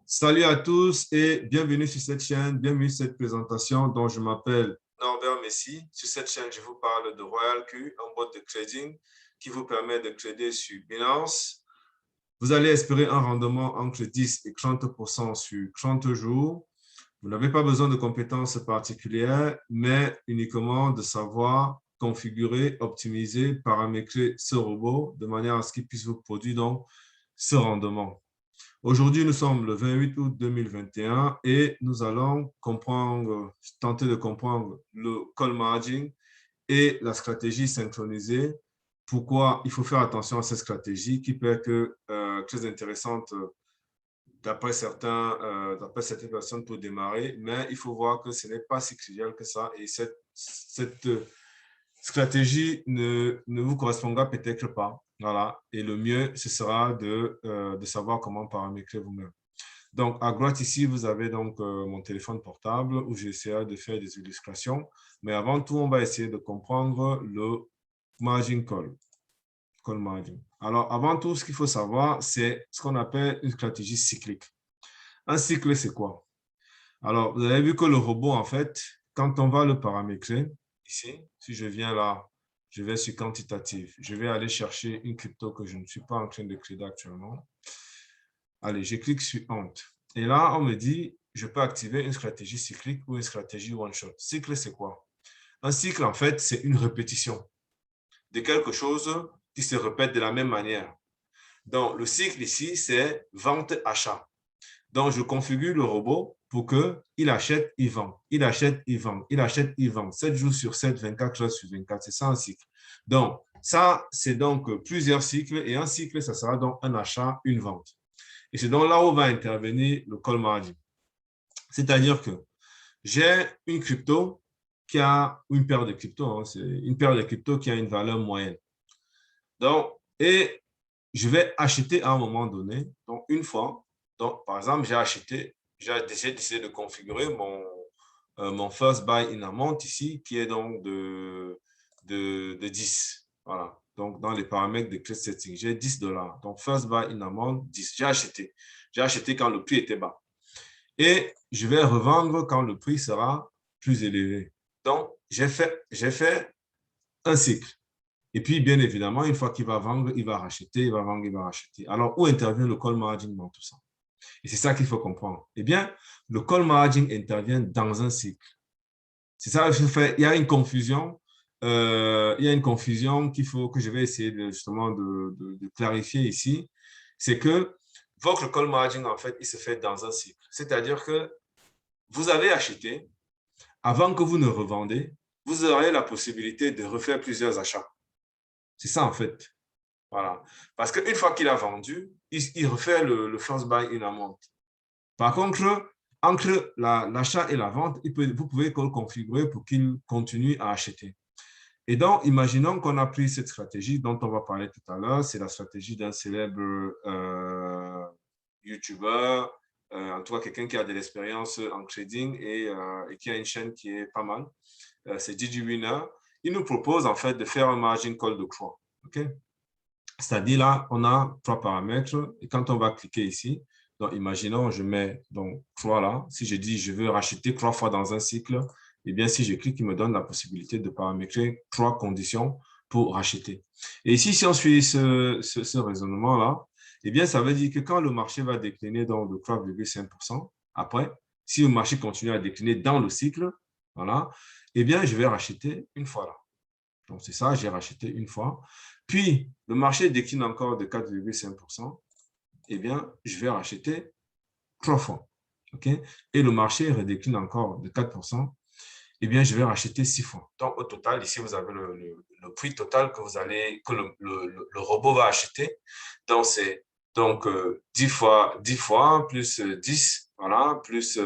Salut à tous et bienvenue sur cette chaîne, bienvenue sur cette présentation dont je m'appelle Norbert Messi. Sur cette chaîne, je vous parle de Royal Q, un bot de trading qui vous permet de trader sur Binance. Vous allez espérer un rendement entre 10 et 30% sur 30 jours. Vous n'avez pas besoin de compétences particulières, mais uniquement de savoir configurer, optimiser, paramétrer ce robot de manière à ce qu'il puisse vous produire donc ce rendement. Aujourd'hui, nous sommes le 28 août 2021 et nous allons tenter de comprendre le call margin et la stratégie synchronisée. Pourquoi il faut faire attention à cette stratégie qui peut être très intéressante d'après certaines personnes pour démarrer, mais il faut voir que ce n'est pas si trivial que ça et cette stratégie ne vous correspondra peut-être pas. Voilà. Et le mieux, ce sera de savoir comment paramétrer vous-même. Donc, à droite ici, vous avez donc mon téléphone portable où j'essaierai de faire des illustrations. Mais avant tout, on va essayer de comprendre le margin call margin. Alors, avant tout, ce qu'il faut savoir, c'est ce qu'on appelle une stratégie cyclique. Un cycle, c'est quoi? Alors, vous avez vu que le robot, en fait, quand on va le paramétrer, ici, si je viens là, je vais sur quantitative. Je vais aller chercher une crypto que je ne suis pas en train de trader actuellement. Allez, je clique sur Ant. Et là, on me dit, je peux activer une stratégie cyclique ou une stratégie one-shot. Cycle, c'est quoi? Un cycle, en fait, c'est une répétition de quelque chose qui se répète de la même manière. Donc, le cycle ici, c'est vente-achat. Donc, je configure le robot pour qu'il achète, il vend. Il achète, il vend. Il achète, il vend. 7 jours sur 7, 24 heures sur 24. C'est ça un cycle. Donc, ça, c'est donc plusieurs cycles. Et un cycle, ça sera donc un achat, une vente. Et c'est donc là où va intervenir le call margin. C'est-à-dire que j'ai une crypto qui a une paire de cryptos. C'est une paire de cryptos qui a une valeur moyenne. Donc, et je vais acheter à un moment donné. Donc, une fois, donc, par exemple, j'ai décidé de configurer mon first buy in amount ici, qui est donc de 10. Voilà. Donc, dans les paramètres de trade setting, j'ai 10 dollars. Donc, first buy in amount, 10. J'ai acheté. J'ai acheté quand le prix était bas. Et je vais revendre quand le prix sera plus élevé. Donc, j'ai fait un cycle. Et puis, bien évidemment, une fois qu'il va vendre, il va racheter, il va vendre, il va racheter. Alors, où intervient le call margin dans tout ça? Et c'est ça qu'il faut comprendre. Eh bien, le call margin intervient dans un cycle. C'est ça que je fais. Il y a une confusion. Il y a une confusion que je vais essayer justement de clarifier ici. C'est que votre call margin, en fait, il se fait dans un cycle. C'est-à-dire que vous avez acheté, avant que vous ne revendez, vous aurez la possibilité de refaire plusieurs achats. C'est ça, en fait. Voilà. Parce qu'une fois qu'il a vendu, il refait le first buy in amount. Par contre, entre l'achat et la vente, vous pouvez le configurer pour qu'il continue à acheter. Et donc, imaginons qu'on a pris cette stratégie dont on va parler tout à l'heure. C'est la stratégie d'un célèbre YouTuber, en tout cas quelqu'un qui a de l'expérience en trading et qui a une chaîne qui est pas mal. C'est Gigi Winner. Il nous propose en fait de faire un margin call de croix. Okay? C'est-à-dire là, on a 3 paramètres et quand on va cliquer ici, donc imaginons, je mets donc 3 là. Si je dis je veux racheter 3 fois dans un cycle, eh bien si je clique, il me donne la possibilité de paramétrer 3 conditions pour racheter. Et ici, si on suit ce raisonnement-là, eh bien ça veut dire que quand le marché va décliner donc de 3,5%, après, si le marché continue à décliner dans le cycle, voilà, eh bien je vais racheter une fois là. Donc, c'est ça, j'ai racheté une fois. Puis, le marché décline encore de 4,5%. Eh bien, je vais racheter 3 fois. Okay? Et le marché redécline encore de 4%. Eh bien, je vais racheter 6 fois. Donc, au total, ici, vous avez le prix total que le robot va acheter. Donc, c'est 10 fois plus 10, voilà, plus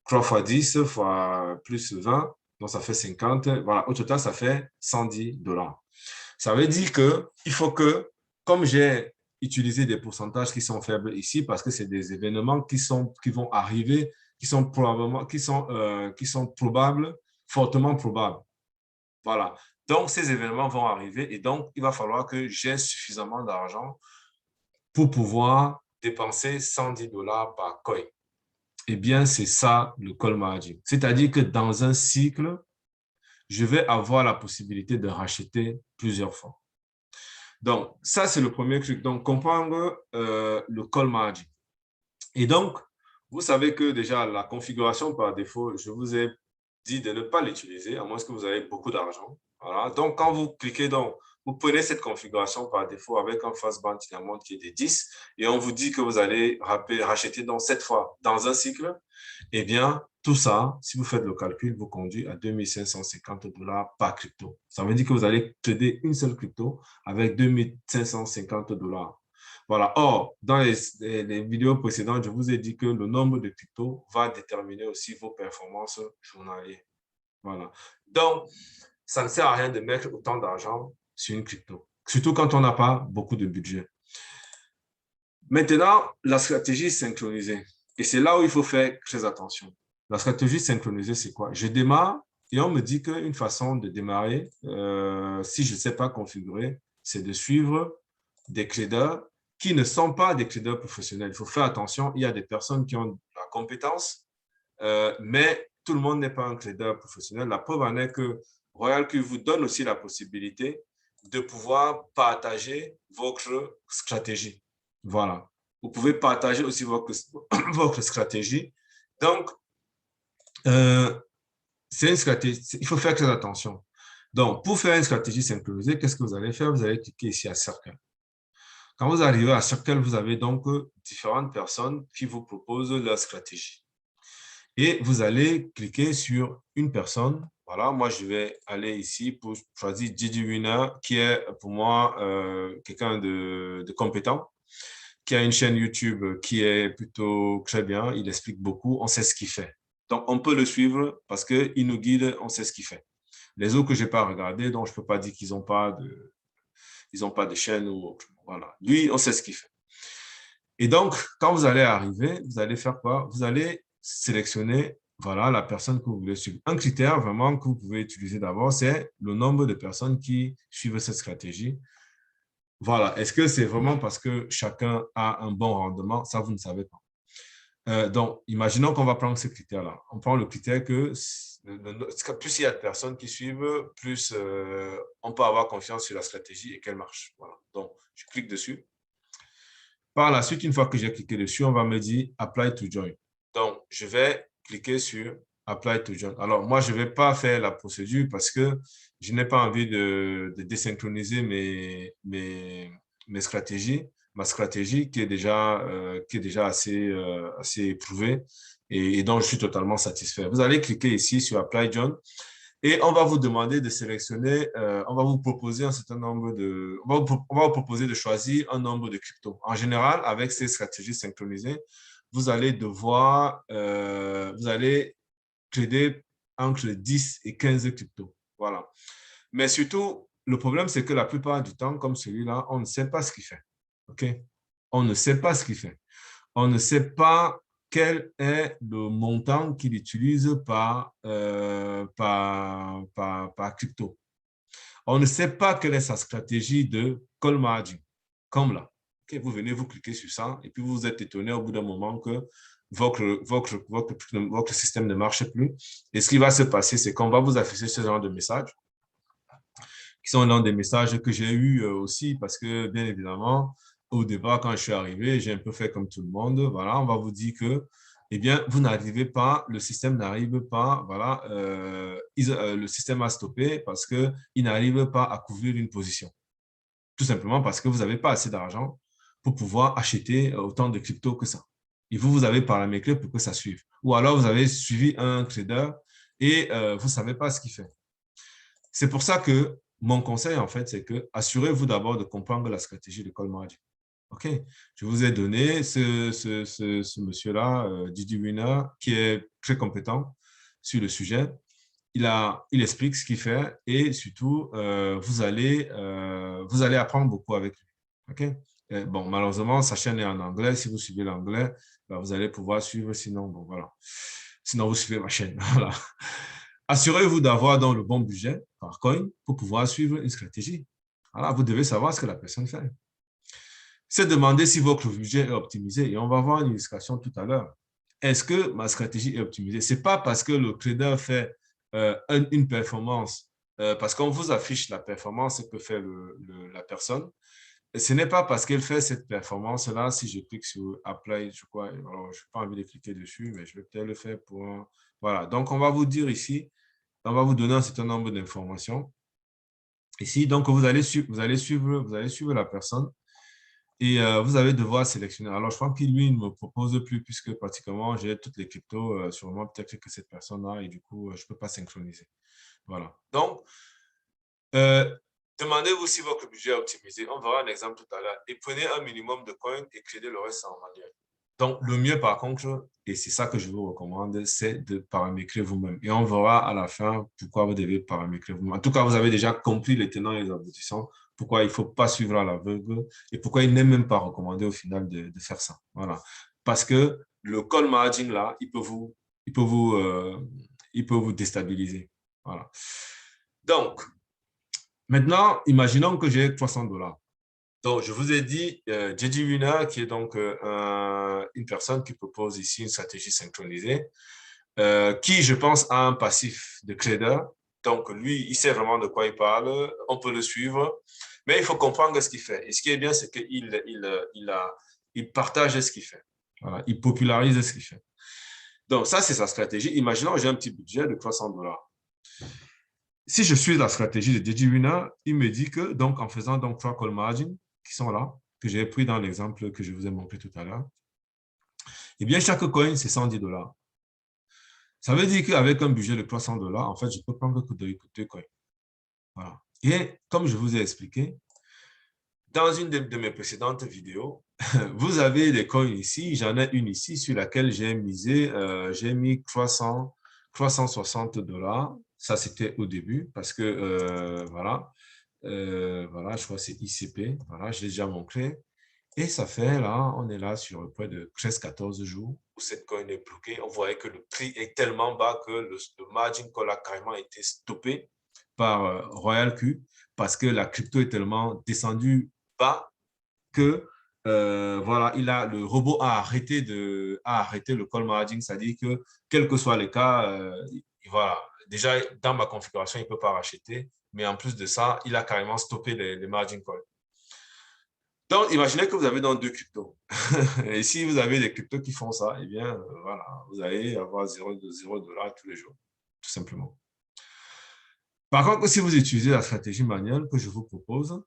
3 fois 10 fois plus 20. Donc, ça fait 50. Voilà, au total, ça fait 110 dollars. Ça veut dire qu'il faut que, comme j'ai utilisé des pourcentages qui sont faibles ici, parce que c'est des événements qui vont arriver, qui sont probables, fortement probables. Voilà. Donc, ces événements vont arriver et donc, il va falloir que j'ai suffisamment d'argent pour pouvoir dépenser $110 par coin. Eh bien, c'est ça le call margin. C'est-à-dire que dans un cycle, je vais avoir la possibilité de racheter plusieurs fois. Donc, ça, c'est le premier truc. Donc, comprendre le call margin. Et donc, vous savez que déjà, la configuration par défaut, je vous ai dit de ne pas l'utiliser, à moins que vous avez beaucoup d'argent. Voilà. Donc, quand vous cliquez, donc, vous prenez cette configuration par défaut avec un fastband diamond qui est de 10 et on vous dit que vous allez racheter donc 7 fois dans un cycle. Eh bien, tout ça, si vous faites le calcul, vous conduit à $2 550 par crypto. Ça veut dire que vous allez trader une seule crypto avec $2 550. Voilà. Or, dans les vidéos précédentes, je vous ai dit que le nombre de cryptos va déterminer aussi vos performances journalières. Voilà. Donc, ça ne sert à rien de mettre autant d'argent sur une crypto, surtout quand on n'a pas beaucoup de budget. Maintenant, la stratégie synchronisée. Et c'est là où il faut faire très attention. La stratégie synchronisée, c'est quoi? Je démarre et on me dit qu'une façon de démarrer, si je ne sais pas configurer, c'est de suivre des traders qui ne sont pas des traders professionnels. Il faut faire attention, il y a des personnes qui ont la compétence, mais tout le monde n'est pas un trader professionnel. La preuve en est que RoyalQ vous donne aussi la possibilité de pouvoir partager votre stratégie. Voilà. Vous pouvez partager aussi votre stratégie. Donc, c'est une stratégie. Il faut faire très attention. Donc, pour faire une stratégie synchronisée, qu'est-ce que vous allez faire? Vous allez cliquer ici à Circle. Quand vous arrivez à Circle, vous avez donc différentes personnes qui vous proposent leur stratégie. Et vous allez cliquer sur une personne. Voilà, moi, je vais aller ici pour choisir Gigi Winner, qui est pour moi quelqu'un de compétent, qui a une chaîne YouTube qui est plutôt très bien. Il explique beaucoup, on sait ce qu'il fait. Donc, on peut le suivre parce qu'il nous guide, on sait ce qu'il fait. Les autres que je n'ai pas regardés, donc je ne peux pas dire qu'ils n'ont pas de chaîne ou autre. Voilà. Lui, on sait ce qu'il fait. Et donc, quand vous allez arriver, vous allez faire quoi? Vous allez sélectionner, voilà, la personne que vous voulez suivre. Un critère vraiment que vous pouvez utiliser d'abord, c'est le nombre de personnes qui suivent cette stratégie. Voilà. Est-ce que c'est vraiment parce que chacun a un bon rendement? Ça, vous ne savez pas. Donc, imaginons qu'on va prendre ce critère-là. On prend le critère que plus il y a de personnes qui suivent, plus on peut avoir confiance sur la stratégie et qu'elle marche. Voilà. Donc, je clique dessus. Par la suite, une fois que j'ai cliqué dessus, on va me dire « Apply to join ». Donc, je vais cliquer sur « Apply to join ». Alors, moi, je ne vais pas faire la procédure parce que je n'ai pas envie de désynchroniser mes stratégies, ma stratégie qui est déjà assez éprouvée et dont je suis totalement satisfait. Vous allez cliquer ici sur « Apply join ». Et on va vous demander de sélectionner, on va vous proposer un certain nombre de, on va vous proposer de choisir un nombre de cryptos. En général, avec ces stratégies synchronisées, vous allez devoir, vous allez trader entre 10 et 15 cryptos. Voilà. Mais surtout, le problème, c'est que la plupart du temps, comme celui-là, on ne sait pas ce qu'il fait. OK? On ne sait pas ce qu'il fait. On ne sait pas quel est le montant qu'il utilise par crypto. On ne sait pas quelle est sa stratégie de call margin, comme là. Okay, vous venez, vous cliquez sur ça, et puis vous êtes étonné au bout d'un moment que votre système ne marche plus. Et ce qui va se passer, c'est qu'on va vous afficher ce genre de messages, qui sont dans des messages que j'ai eus aussi, parce que, bien évidemment, au départ, quand je suis arrivé, j'ai un peu fait comme tout le monde. Voilà, on va vous dire que, eh bien, vous n'arrivez pas, le système n'arrive pas, voilà, le système a stoppé parce qu'il n'arrive pas à couvrir une position. Tout simplement parce que vous n'avez pas assez d'argent pour pouvoir acheter autant de crypto que ça. Et vous avez paramétré pour que ça suive. Ou alors, vous avez suivi un trader et vous ne savez pas ce qu'il fait. C'est pour ça que mon conseil, en fait, c'est que assurez-vous d'abord de comprendre la stratégie de call margin. OK? Je vous ai donné ce monsieur-là, Didi Winner, qui est très compétent sur le sujet. Il explique ce qu'il fait et surtout, vous allez apprendre beaucoup avec lui. OK? Bon, malheureusement, sa chaîne est en anglais. Si vous suivez l'anglais, ben, vous allez pouvoir suivre. Sinon, bon, voilà. Sinon, vous suivez ma chaîne. Voilà. Assurez-vous d'avoir dans le bon budget par coin pour pouvoir suivre une stratégie. Voilà, vous devez savoir ce que la personne fait. c'est demander si votre budget est optimisé. Et on va voir une illustration tout à l'heure. Est-ce que ma stratégie est optimisée? Ce n'est pas parce que le trader fait une performance, parce qu'on vous affiche la performance que fait la personne. Et ce n'est pas parce qu'elle fait cette performance-là, si je clique sur Apply, je crois, alors je n'ai pas envie de cliquer dessus, mais je vais peut-être le faire pour... Voilà, donc on va vous dire ici, on va vous donner un certain nombre d'informations. Ici, donc vous allez suivre la personne. Et vous allez devoir sélectionner. Alors, je crois qu'il, lui, ne me propose plus puisque pratiquement, j'ai toutes les cryptos sur moi, peut-être que cette personne-là, et du coup, je ne peux pas synchroniser. Voilà. Donc, demandez-vous si votre budget est optimisé. On verra un exemple tout à l'heure. Et prenez un minimum de coins et créez le reste en manuel. Donc, le mieux, par contre, et c'est ça que je vous recommande, c'est de paramétrer vous-même. Et on verra à la fin pourquoi vous devez paramétrer vous-même. En tout cas, vous avez déjà compris les tenants et les aboutissants, pourquoi il ne faut pas suivre à l'aveugle et pourquoi il n'est même pas recommandé au final de faire ça. Voilà. Parce que le call margin, là, il peut vous déstabiliser. Voilà. Donc, maintenant, imaginons que j'ai 300 $. Donc, je vous ai dit, JJ Winner, qui est donc une personne qui propose ici une stratégie synchronisée, qui, je pense, a un passif de trader. Donc, lui, il sait vraiment de quoi il parle. On peut le suivre. Mais il faut comprendre ce qu'il fait. Et ce qui est bien, c'est qu'il partage ce qu'il fait. Voilà, il popularise ce qu'il fait. Donc, ça, c'est sa stratégie. Imaginons, j'ai un petit budget de 300 $. Si je suis la stratégie de JJ Winner, il me dit que, donc, en faisant donc 3 call margin, qui sont là, que j'ai pris dans l'exemple que je vous ai montré tout à l'heure, eh bien, chaque coin, c'est 110 $. Ça veut dire qu'avec un budget de 300 $, en fait, je peux prendre que deux coins. Voilà. Et comme je vous ai expliqué, dans une de mes précédentes vidéos, vous avez des coins ici. J'en ai une ici sur laquelle j'ai misé, j'ai mis 360 $. Ça, c'était au début parce que, voilà, voilà, je crois que c'est ICP. Voilà, je l'ai déjà montré. Et ça fait là, on est là sur près de 13-14 jours où cette coin est bloquée. On voyait que le prix est tellement bas que le margin call a carrément été stoppé par Royal Q parce que la crypto est tellement descendue bas que voilà, le robot a arrêté le call margin, c'est-à-dire que quel que soit le cas, voilà, déjà dans ma configuration, il ne peut pas racheter, mais en plus de ça, il a carrément stoppé les margin calls. Donc, imaginez que vous avez dans deux cryptos. Et si vous avez des cryptos qui font ça, eh bien, voilà, vous allez avoir 0 $ tous les jours, tout simplement. Par contre, si vous utilisez la stratégie manuelle que je vous propose,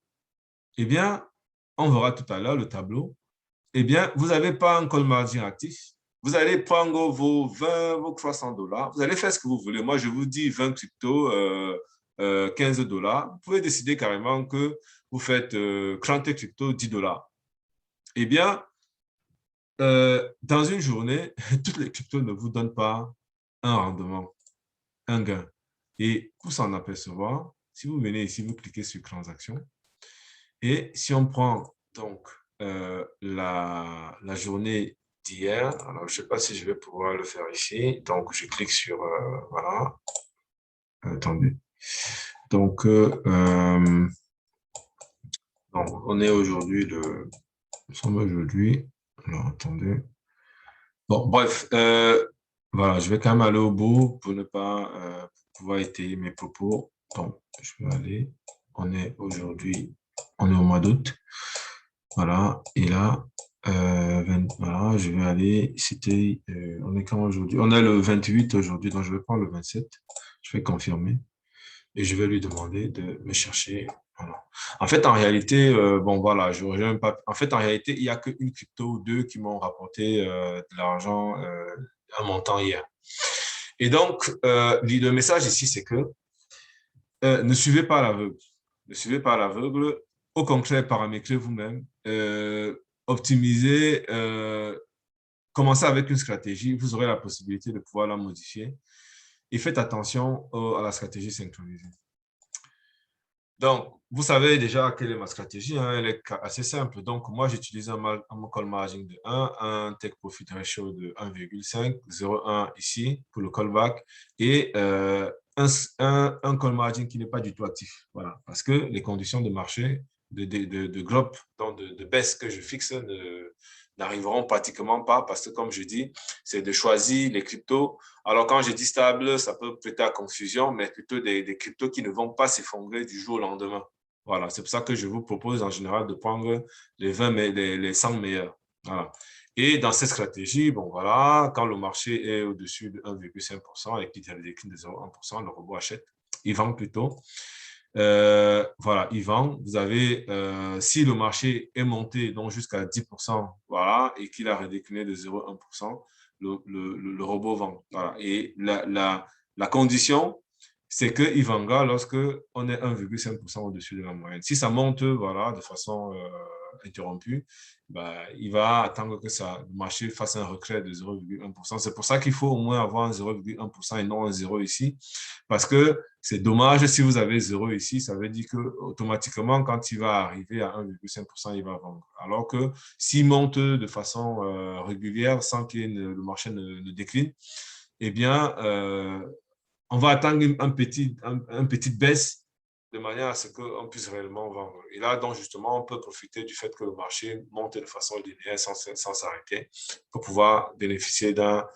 eh bien, on verra tout à l'heure le tableau. Eh bien, vous n'avez pas un call margin actif. Vous allez prendre vos 20, vos 300 $. Vous allez faire ce que vous voulez. Moi, je vous dis 20 cryptos, 15 $. Vous pouvez décider carrément que vous faites 30 cryptos, 10 $. Eh bien, dans une journée, toutes les cryptos ne vous donnent pas un rendement, un gain. Et pour s'en apercevoir, si vous venez ici, vous cliquez sur transaction. Et si on prend donc la journée d'hier, alors je ne sais pas si je vais pouvoir le faire ici. Donc, je clique sur, voilà, attendez. Donc, on est aujourd'hui nous sommes aujourd'hui, alors attendez. Bon, bref, voilà, je vais quand même aller au bout pour ne pas pouvoir étayer mes propos. Donc, je vais aller, on est aujourd'hui, on est au mois d'août. Voilà, et là, voilà, je vais aller, c'était, on est quand aujourd'hui? On est le 28 aujourd'hui, donc je vais prendre le 27. Je vais confirmer et je vais lui demander de me chercher. Voilà. En fait, en réalité, bon, voilà, j'aurais même pas. En fait, en réalité, il n'y a qu'une crypto ou deux qui m'ont rapporté de l'argent, un montant hier. Et donc, le message ici, c'est que ne suivez pas l'aveugle. Ne suivez pas l'aveugle. Au contraire, paramétrez vous-même. Optimisez. Commencez avec une stratégie. Vous aurez la possibilité de pouvoir la modifier. Et faites attention à la stratégie synchronisée. Donc, vous savez déjà quelle est ma stratégie, hein, elle est assez simple. Donc, moi, j'utilise un call margin de 1, un take profit ratio de 1,5, 0,1 ici pour le callback et un call margin qui n'est pas du tout actif. Voilà, parce que les conditions de marché de drop, donc de baisse que je fixe n'arriveront pratiquement pas parce que, comme je dis, c'est de choisir les cryptos. Alors, quand je dis stable, ça peut prêter à confusion, mais plutôt des cryptos qui ne vont pas s'effondrer du jour au lendemain. Voilà, c'est pour ça que je vous propose en général de prendre les 20, les 100 meilleurs. Voilà. Et dans cette stratégie, bon, voilà, quand le marché est au-dessus de 1,5% et qu'il y a des déclins de 0,1%, le robot achète, il vend plutôt. Voilà, il vend. Vous avez, si le marché est monté donc jusqu'à 10%, voilà, et qu'il a redécliné de 0,1%, le robot vend. Voilà. Et la condition, c'est qu'il vendra lorsque on est 1,5% au-dessus de la moyenne. Si ça monte, voilà, de façon interrompue, ben, il va attendre que le marché fasse un retrait de 0,1%. C'est pour ça qu'il faut au moins avoir un 0,1% et non un 0 ici, parce que c'est dommage si vous avez 0 ici, ça veut dire que automatiquement, quand il va arriver à 1,5%, il va vendre. Alors que s'il monte de façon régulière sans que le marché ne décline, eh bien, on va attendre une petite baisse de manière à ce qu'on puisse réellement vendre. Et là, donc, justement, on peut profiter du fait que le marché monte de façon linéaire sans s'arrêter pour pouvoir bénéficier d'un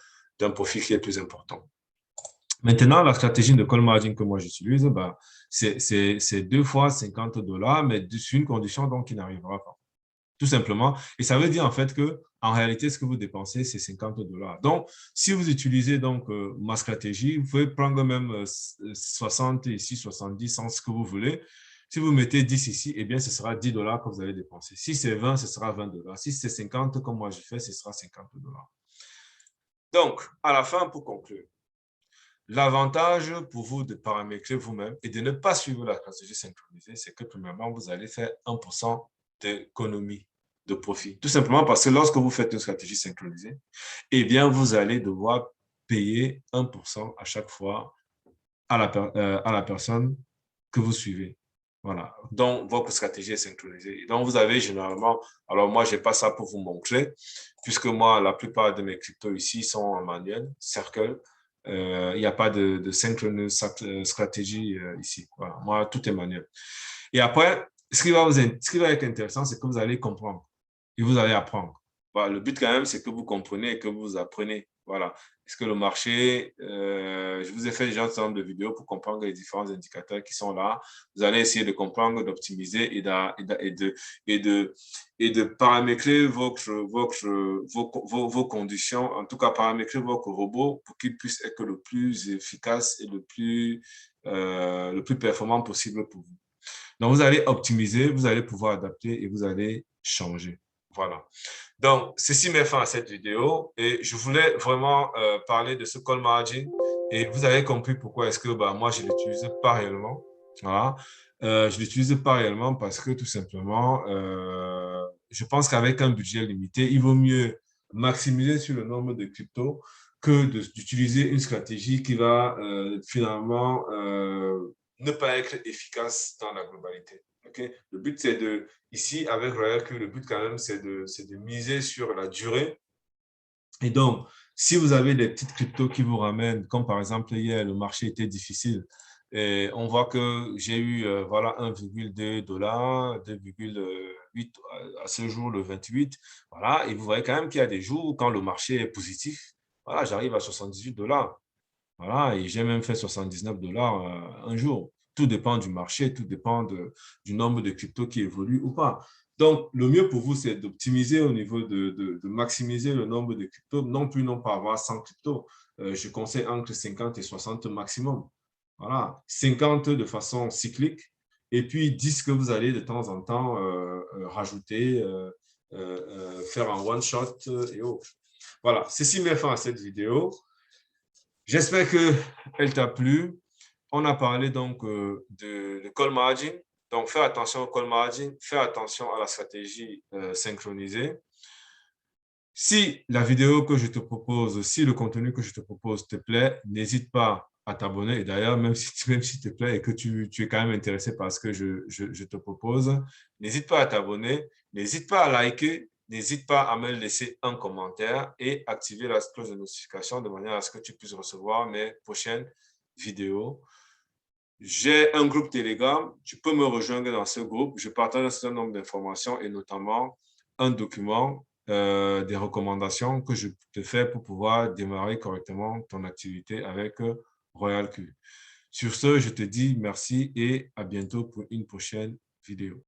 profit qui est plus important. Maintenant, la stratégie de call margin que moi j'utilise, bah, c'est 2 fois $50, mais sur une condition donc qui n'arrivera pas. Tout simplement. Et ça veut dire en fait que en réalité, ce que vous dépensez, c'est $50. Donc, si vous utilisez donc ma stratégie, vous pouvez prendre même 60 ici, 70, sans ce que vous voulez. Si vous mettez 10 ici, eh bien, ce sera $10 que vous allez dépenser. Si c'est 20, ce sera $20. Si c'est 50, comme moi je fais, ce sera $50. Donc, à la fin, pour conclure, l'avantage pour vous de paramétrer vous-même et de ne pas suivre la stratégie synchronisée, c'est que premièrement, vous allez faire 1% d'économie de profit. Tout simplement parce que lorsque vous faites une stratégie synchronisée, eh bien, vous allez devoir payer 1% à chaque fois à la personne que vous suivez. Voilà. Donc, votre stratégie est synchronisée. Donc, vous avez généralement, alors moi, je n'ai pas ça pour vous montrer, puisque moi, la plupart de mes cryptos ici sont en manuel, Circle. Il n'y a pas de synchronous stratégie ici. Voilà. Moi, tout est manuel. Et après, ce qui va être intéressant, c'est que vous allez comprendre et vous allez apprendre. Voilà, le but quand même, c'est que vous comprenez et que vous apprenez. Voilà. Est-ce que le marché, je vous ai fait déjà un certain nombre de vidéos pour comprendre les différents indicateurs qui sont là. Vous allez essayer de comprendre, d'optimiser et de paramétrer vos conditions, en tout cas paramétrer votre robot pour qu'il puisse être le plus efficace et le plus performant possible pour vous. Donc, vous allez optimiser, vous allez pouvoir adapter et vous allez changer. Voilà. Donc, ceci met fin à cette vidéo et je voulais vraiment parler de ce call margin et vous avez compris pourquoi est-ce que moi, je ne l'utilise pas réellement. Voilà. Je ne l'utilise pas réellement parce que tout simplement, je pense qu'avec un budget limité, il vaut mieux maximiser sur le nombre de cryptos que d'utiliser une stratégie qui va finalement ne pas être efficace dans la globalité. Okay? Le but, c'est ici, avec Royal Q, le but quand même, c'est de miser sur la durée. Et donc, si vous avez des petites cryptos qui vous ramènent, comme par exemple hier, le marché était difficile, et on voit que j'ai eu voilà, 1,2 $, 2,8 à ce jour, le 28. Voilà, et vous voyez quand même qu'il y a des jours quand le marché est positif, voilà, j'arrive à 78 $. Voilà, et j'ai même fait 79 $ un jour. Tout dépend du marché, tout dépend du nombre de cryptos qui évoluent ou pas. Donc, le mieux pour vous, c'est d'optimiser au niveau de maximiser le nombre de cryptos, non pas avoir 100 cryptos. Je conseille entre 50 et 60 maximum. Voilà, 50 de façon cyclique et puis 10 que vous allez de temps en temps rajouter, faire un one-shot et autres. Voilà, ceci met fin à cette vidéo. J'espère qu'elle t'a plu. On a parlé donc de call margin. Donc, fais attention au call margin, fais attention à la stratégie synchronisée. Si la vidéo que je te propose, si le contenu que je te propose te plaît, n'hésite pas à t'abonner. Et d'ailleurs, même si te plaît et que tu es quand même intéressé par ce que je te propose, n'hésite pas à t'abonner, n'hésite pas à liker, n'hésite pas à me laisser un commentaire et activer la cloche de notification de manière à ce que tu puisses recevoir mes prochaines vidéos. J'ai un groupe Telegram. Tu peux me rejoindre dans ce groupe. Je partage un certain nombre d'informations et notamment un document des recommandations que je te fais pour pouvoir démarrer correctement ton activité avec Royal Q. Sur ce, je te dis merci et à bientôt pour une prochaine vidéo.